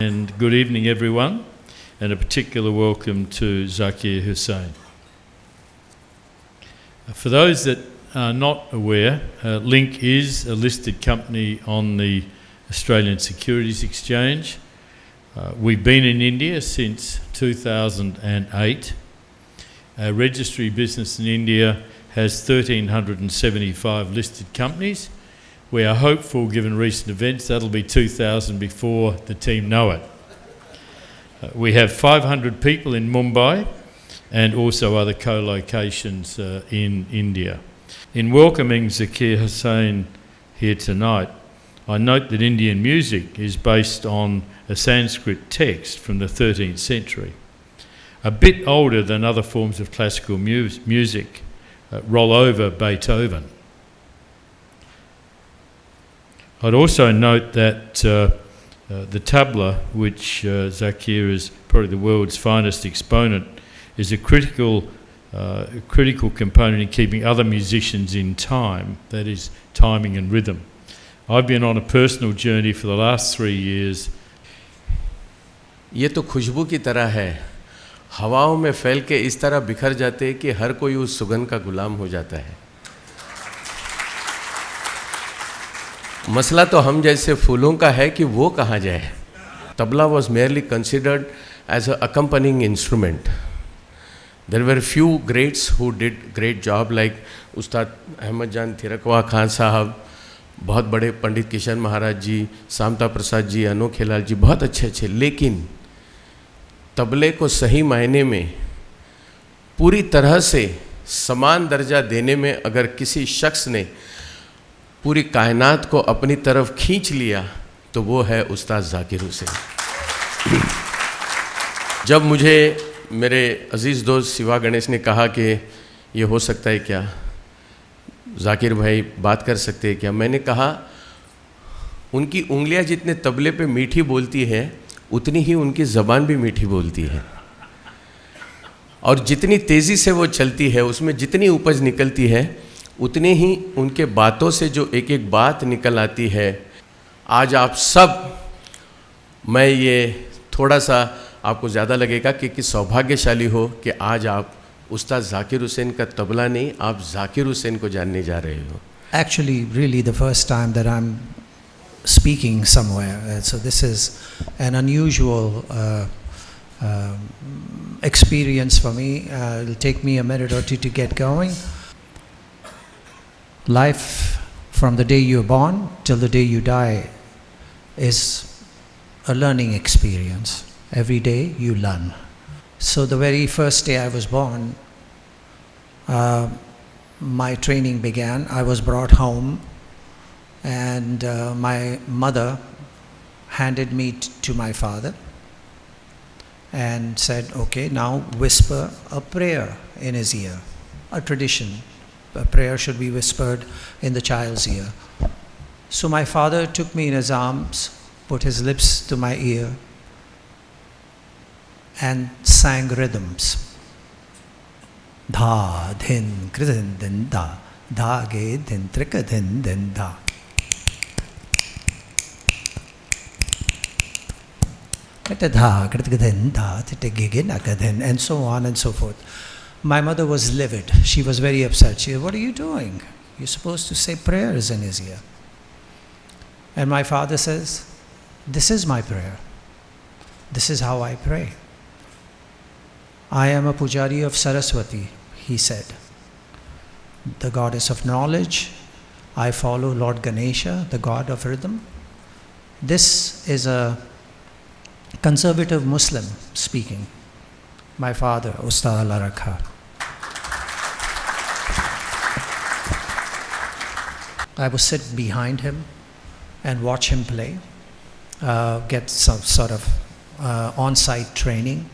And good evening everyone, and a particular welcome to Zakir Hussain. For those that are not aware, Link is a listed company on the Australian Securities Exchange. We've been in India since 2008. Our registry business in India has 1,375 listed companies. We are hopeful, given recent events, that'll be 2,000 before the team know it. We have 500 people in Mumbai and also other co-locations in India. In welcoming Zakir Hussain here tonight, I note that Indian music is based on a Sanskrit text from the 13th century, a bit older than other forms of classical music. Roll over Beethoven. I'd also note that the tabla, which Zakir is probably the world's finest exponent, is a critical component in keeping other musicians in time, that is, timing and rhythm. I've been on a personal journey for the last 3 years. ये तो खुशबू की तरह है, हवाओं में फैल के इस तरह बिखर जाते हैं कि हर कोई उस सुगंध का गुलाम हो जाता है। मसला तो हम जैसे फूलों का है कि वो कहाँ जाए। Tabla was merely considered as an accompanying instrument. There were few greats who did great job like उस्ताद अहमद जान थिरकवा खान साहब, बहुत बड़े पंडित किशन महाराज जी, सामता प्रसाद जी, अनोखेलाल जी, बहुत अच्छे, लेकिन तबले को सही मायने में पूरी तरह से समान दर्जा देने में अगर किसी शख्स ने पूरी कायनात को अपनी तरफ खींच लिया तो वो है उस्ताद जाकिर हुसैन। जब मुझे मेरे अजीज़ दोस्त शिवा गणेश ने कहा कि ये हो सकता है क्या, जाकिर भाई बात कर सकते हैं क्या, मैंने कहा उनकी उंगलियां जितने तबले पे मीठी बोलती है उतनी ही उनकी ज़बान भी मीठी बोलती है, और जितनी तेज़ी से वो चलती है उसमें जितनी उपज निकलती है उतनी ही उनके बातों से जो एक एक बात निकल आती है। आज आप सब, मैं ये थोड़ा सा आपको ज़्यादा लगेगा कि सौभाग्यशाली हो कि आज आप उस्ताद जाकिर हुसैन का तबला नहीं, आप जाकिर हुसैन को जानने जा रहे हो। Actually, really the first time that I'm speaking somewhere, so this is an unusual experience for me. It'll take me a minute or two to get going. Life from the day you're born till the day you die is a learning experience. Every day you learn. So the very first day I was born, my training began. I was brought home and my mother handed me to my father and said, okay, now whisper a prayer in his ear, a tradition. A prayer should be whispered in the child's ear. So my father took me in his arms, put his lips to my ear and sang rhythms. Dha, dhin, kridhin, din, da. Dha, ge, dhin, trika, dhin, din, da. Dha, kritika, dhin, da, titigigin, akadhin, and so on and so forth. My mother was livid. She was very upset. She said, what are you doing? You're supposed to say prayers in his ear. And my father says, this is my prayer. This is how I pray. I am a pujari of Saraswati, he said, the goddess of knowledge. I follow Lord Ganesha, the god of rhythm. This is a conservative Muslim speaking. My father, Ustad Allah Rakha. I would sit behind him and watch him play, get some sort of on-site training.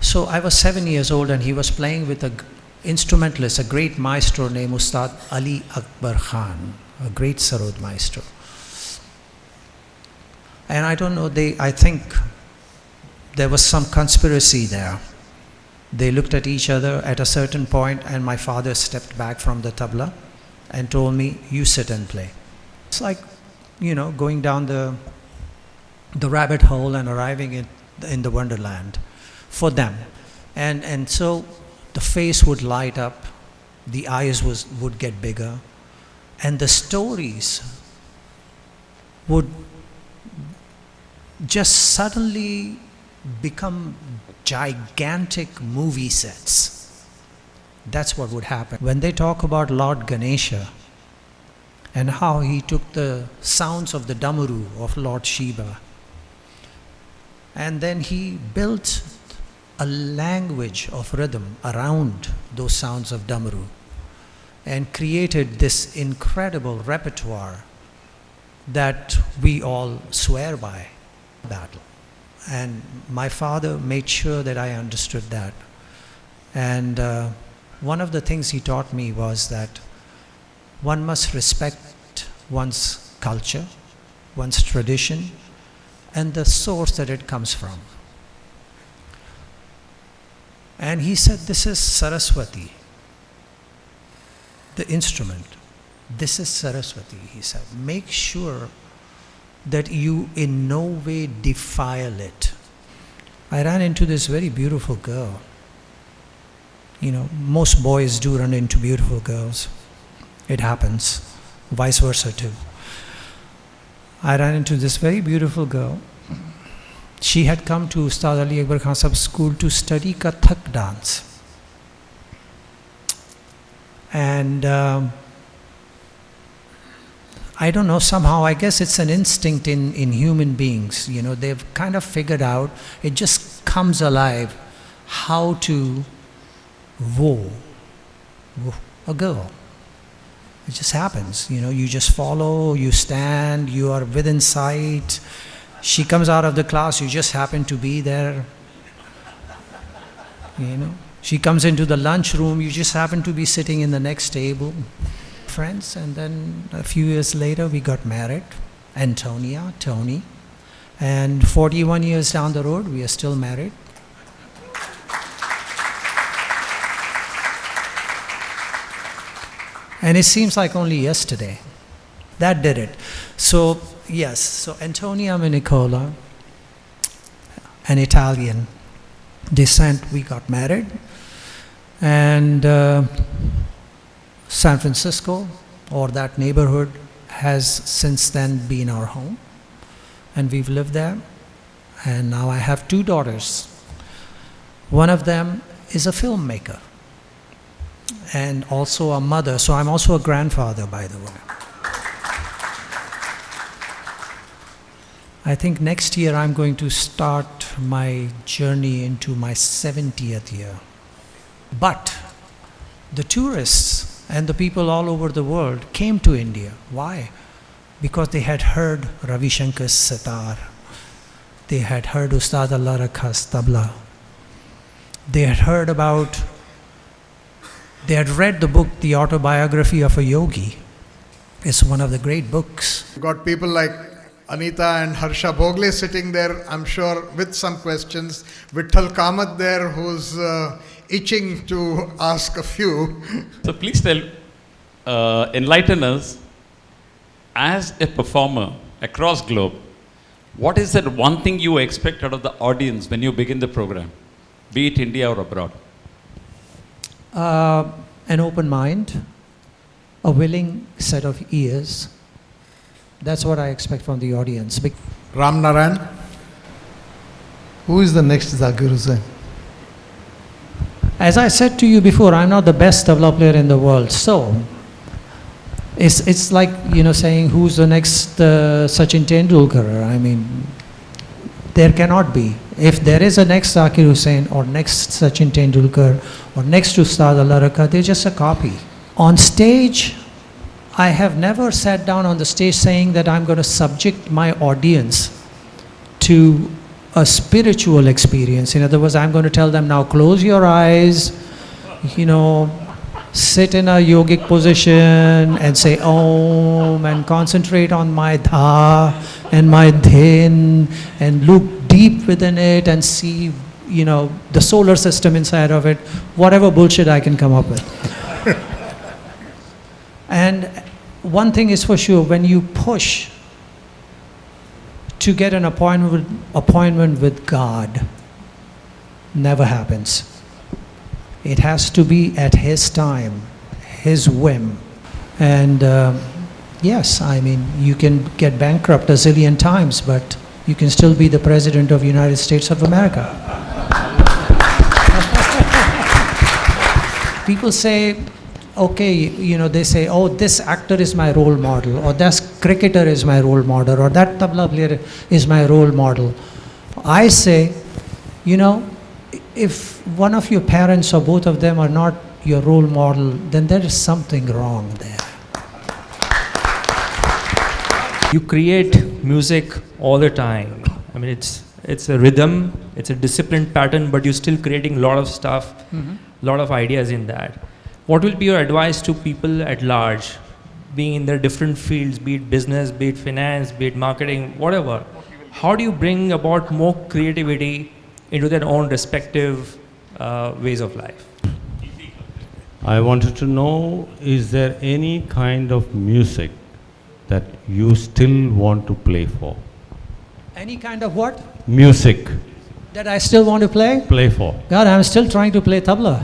So I was 7 years old and he was playing with an instrumentalist, a great maestro named Ustad Ali Akbar Khan, a great sarod maestro. And I don't know, I think there was some conspiracy there. They looked at each other at a certain point and my father stepped back from the tabla and told me, you sit and play. It's like going down the rabbit hole and arriving in the wonderland for them. And so the face would light up, the eyes would get bigger, and the stories would just suddenly become gigantic movie sets. That's what would happen. When they talk about Lord Ganesha and how he took the sounds of the Damaru of Lord Shiva and then he built a language of rhythm around those sounds of Damaru and created this incredible repertoire that we all swear by. Battle. And my father made sure that I understood that. And one of the things he taught me was that one must respect one's culture, one's tradition, and the source that it comes from. And he said, this is Saraswati, the instrument. This is Saraswati, he said. Make sure that you in no way defile it. I ran into this very beautiful girl. Most boys do run into beautiful girls. It happens, vice versa too. I ran into this very beautiful girl. She had come to Ustad Ali Akbar Khan Sahib's school to study Kathak dance. And I don't know, somehow, I guess it's an instinct in human beings. They've kind of figured out, it just comes alive, how to woo a girl. It just happens. You just follow, you stand, you are within sight. She comes out of the class, you just happen to be there. She comes into the lunchroom, you just happen to be sitting in the next table. Friends, and then a few years later we got married, Antonia, Tony, and 41 years down the road we are still married. And it seems like only yesterday. That did it. So yes, so Antonia Minicola, an Italian descent, we got married, and San Francisco, or that neighborhood, has since then been our home, and we've lived there. And now I have 2 daughters. One of them is a filmmaker and also a mother, so I'm also a grandfather, by the way. I think next year I'm going to start my journey into my 70th year. But the tourists and the people all over the world came to India. Why? Because they had heard Ravi Shankar's sitar. They had heard Ustad Allah Rakha's tabla. They had read the book, The Autobiography of a Yogi. It's one of the great books. You've got people like Anita and Harsha Bhogle sitting there, I'm sure, with some questions. Vitthal Kamath there, who's itching to ask a few. So please tell, enlighten us, as a performer across globe, what is that one thing you expect out of the audience when you begin the program, be it India or abroad? An open mind, a willing set of ears. That's what I expect from the audience. Ram Narayan. Who is the next Zakir Hussain? As I said to you before, I'm not the best tabla player in the world. So, it's like, saying who's the next Sachin Tendulkar. I mean, there cannot be. If there is a next Zakir Hussain or next Sachin Tendulkar or next Ustad Allah Rakha, they're just a copy. On stage, I have never sat down on the stage saying that I'm going to subject my audience to a spiritual experience. In other words, I'm going to tell them, now close your eyes, sit in a yogic position and say Om and concentrate on my Dha and my Dhin and look deep within it and see, the solar system inside of it, whatever bullshit I can come up with. And one thing is for sure, when you push to get an appointment with God never happens. It has to be at His time, His whim. And yes, I mean, you can get bankrupt a zillion times, but you can still be the President of the United States of America. People say, okay, you know, they say, oh, this actor is my role model, or this cricketer is my role model, or that tabla player is my role model. I say, you know, if one of your parents or both of them are not your role model, then there is something wrong there. You create music all the time. I mean, it's a rhythm, it's a disciplined pattern, but you're still creating a lot of stuff, lot of ideas in that. What will be your advice to people at large, being in their different fields, be it business, be it finance, be it marketing, whatever? How do you bring about more creativity into their own respective ways of life? I wanted to know, is there any kind of music that you still want to play for? Any kind of what? Music. That I still want to play? Play for. God, I'm still trying to play tabla.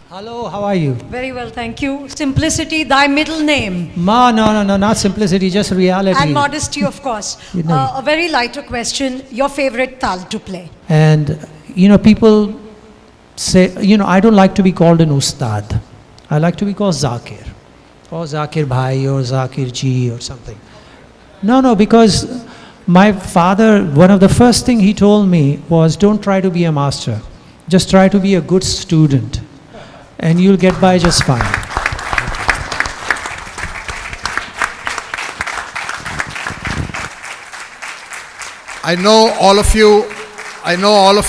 Hello, how are you? Very well, thank you. Simplicity, thy middle name. Ma, no, not simplicity, just reality. And modesty, of course. You know. A very lighter question, your favorite tal to play? And, you know, people say, you know, I don't like to be called an ustad. I like to be called Zakir. Or Zakir Bhai, or Zakir Ji, or something. No, because my father, one of the first thing he told me was, don't try to be a master. Just try to be a good student. And you'll get by just fine. I know all of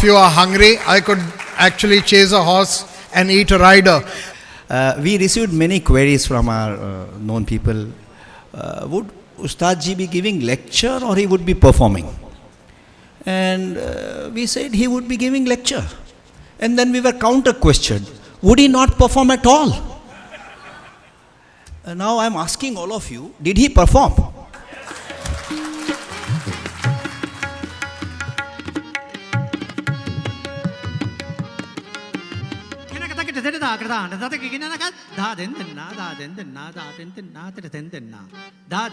you are hungry. I could actually chase a horse and eat a rider. We received many queries from our known people. Would Ustad Ji be giving lecture or he would be performing? And we said he would be giving lecture. And then we were counter-questioned. Would he not perform at all? Now I'm asking all of you, did he perform? Da